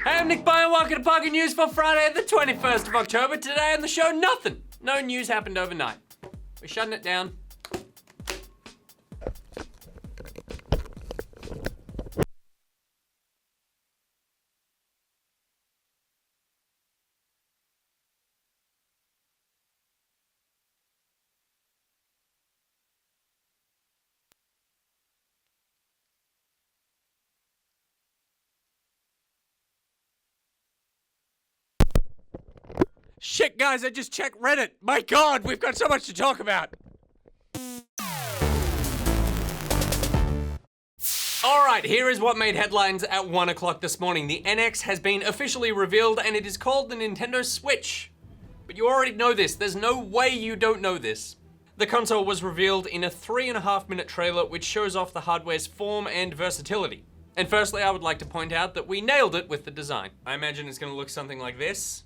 Hey, I'm Nick Byer, welcome to Pocket News for Friday the 21st of October. Today on the show, nothing. No news happened overnight. We're shutting it down. Shit, guys, I just checked Reddit. My God, we've got so much to talk about. Alright, here is what made headlines at 1 o'clock this morning. The NX has been officially revealed and it is called the Nintendo Switch. But you already know this, there's no way you don't know this. The console was revealed in a 3.5-minute trailer which shows off the hardware's form and versatility. And firstly, I would like to point out that we nailed it with the design. I imagine it's gonna look something like this.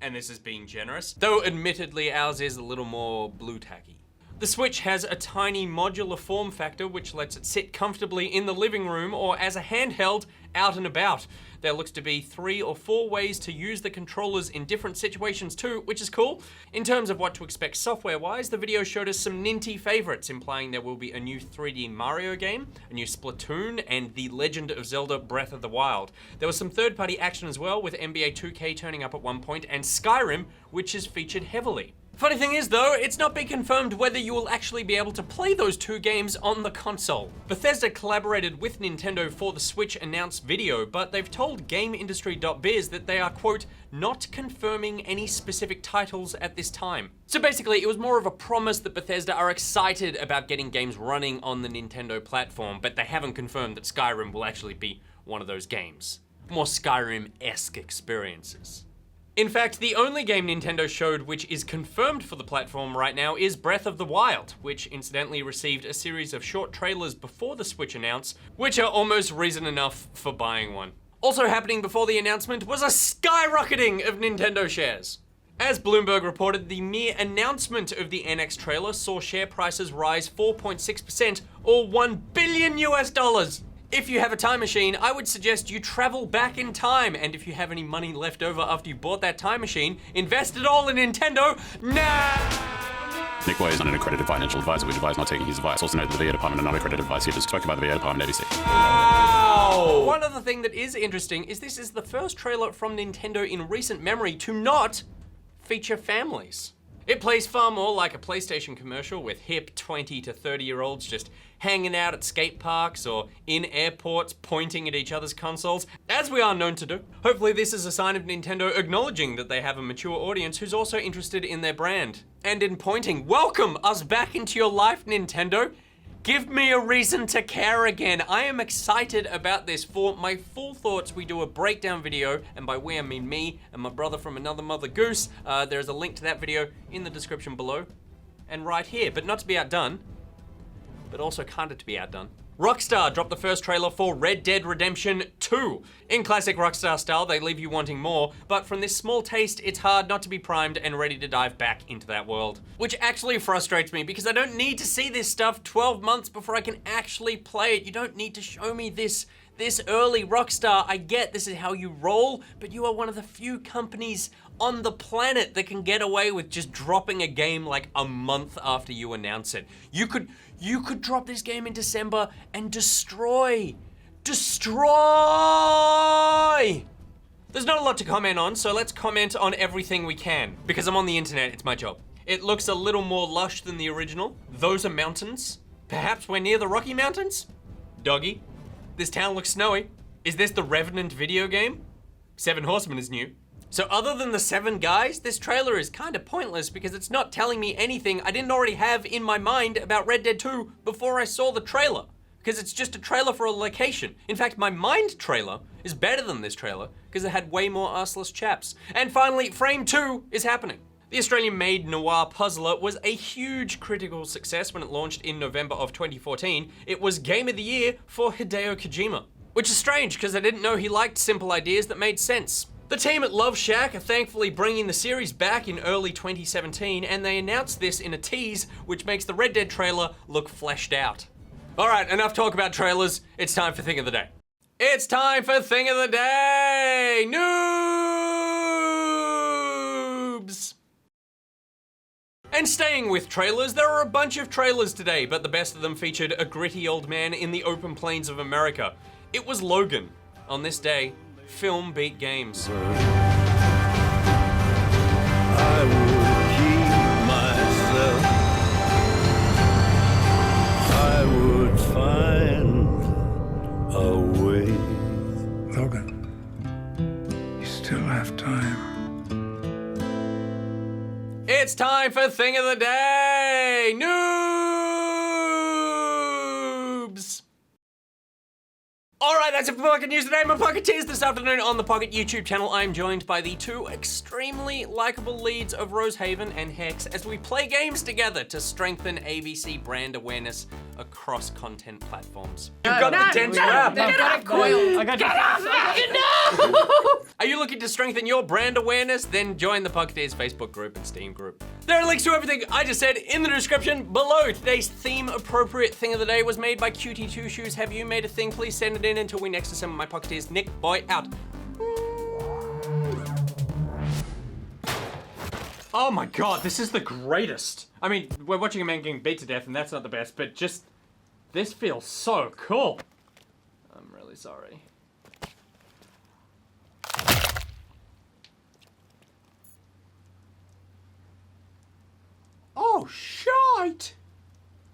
And this is being generous, though admittedly ours is a little more blue tacky. The Switch has a tiny modular form factor which lets it sit comfortably in the living room or as a handheld out and about. There looks to be 3 or 4 ways to use the controllers in different situations too, which is cool. In terms of what to expect software-wise, the video showed us some Ninty favorites, implying there will be a new 3D Mario game, a new Splatoon, and The Legend of Zelda Breath of the Wild. There was some third-party action as well, with NBA 2K turning up at one point, and Skyrim, which is featured heavily. Funny thing is though, it's not been confirmed whether you will actually be able to play those 2 games on the console. Bethesda collaborated with Nintendo for the Switch announced video, but they've told GameIndustry.biz that they are, quote, not confirming any specific titles at this time. So basically, it was more of a promise that Bethesda are excited about getting games running on the Nintendo platform, but they haven't confirmed that Skyrim will actually be one of those games. More Skyrim-esque experiences. In fact, the only game Nintendo showed which is confirmed for the platform right now is Breath of the Wild, which incidentally received a series of short trailers before the Switch announce, which are almost reason enough for buying one. Also happening before the announcement was a skyrocketing of Nintendo shares. As Bloomberg reported, the mere announcement of the NX trailer saw share prices rise 4.6% or $1 billion US. If you have a time machine, I would suggest you travel back in time, and if you have any money left over after you bought that time machine, invest it all in Nintendo now! Nick Boy is not an accredited financial advisor. We advise not taking his advice. Also note that the VA department are not accredited advice. He is spoken by the VA department ABC. Wow! One other thing that is interesting is this is the first trailer from Nintendo in recent memory to not feature families. It plays far more like a PlayStation commercial with hip 20 to 30-year-olds just hanging out at skate parks or in airports pointing at each other's consoles, as we are known to do. Hopefully this is a sign of Nintendo acknowledging that they have a mature audience who's also interested in their brand. And in pointing, welcome us back into your life, Nintendo. Give me a reason to care again. I am excited about this. For my full thoughts, we do a breakdown video, and by we I mean me and my brother from another mother goose. There's a link to that video in the description below and right here, but not to be outdone, but also kinda to be outdone. Rockstar dropped the first trailer for Red Dead Redemption 2. In classic Rockstar style, they leave you wanting more, but from this small taste, it's hard not to be primed and ready to dive back into that world. Which actually frustrates me because I don't need to see this stuff 12 months before I can actually play it. You don't need to show me this early, Rockstar. I get this is how you roll, but you are one of the few companies on the planet that can get away with just dropping a game like a month after you announce it. You could drop this game in December and destroy. There's not a lot to comment on, so let's comment on everything we can. Because I'm on the internet, it's my job. It looks a little more lush than the original. Those are mountains. Perhaps we're near the Rocky Mountains? Doggy. This town looks snowy. Is this the Revenant video game? 7 Horsemen is new. So other than the 7 guys, this trailer is kind of pointless because it's not telling me anything I didn't already have in my mind about Red Dead 2 before I saw the trailer. Because it's just a trailer for a location. In fact, my mind trailer is better than this trailer because it had way more arseless chaps. And finally, Frame 2 is happening. The Australian-made noir puzzler was a huge critical success when it launched in November of 2014. It was Game of the Year for Hideo Kojima. Which is strange because I didn't know he liked simple ideas that made sense. The team at Love Shack are thankfully bringing the series back in early 2017, and they announced this in a tease, which makes the Red Dead trailer look fleshed out. All right, enough talk about trailers. It's time for Thing of the Day. It's time for Thing of the Day! today, noobs! And staying with trailers, there are a bunch of trailers today, but the best of them featured a gritty old man in the open plains of America. It was Logan. On this day, film beat games. I would keep myself. I would find a way. Logan, you still have time. It's time for Thing of the Day! Noobs! Alright, that's it for Pocket News today. My Pocket Tears this afternoon on the Pocket YouTube channel. I'm joined by the two extremely likable leads of Rosehaven and Hex as we play games together to strengthen ABC brand awareness across content platforms. You've got the dense wrap. Get off, Coil. I got Get off! Are you looking to strengthen your brand awareness? Then join the Pocketeers Facebook group and Steam group. There are links to everything I just said in the description below. Today's theme-appropriate thing of the day was made by QT2 Shoes. Have you made a thing? Please send it in until we next assemble my Pocketeers. Nick, boy, out. Oh my god, this is the greatest. I mean, we're watching a man getting beat to death and that's not the best, but just, this feels so cool. I'm really sorry. Oh, shite!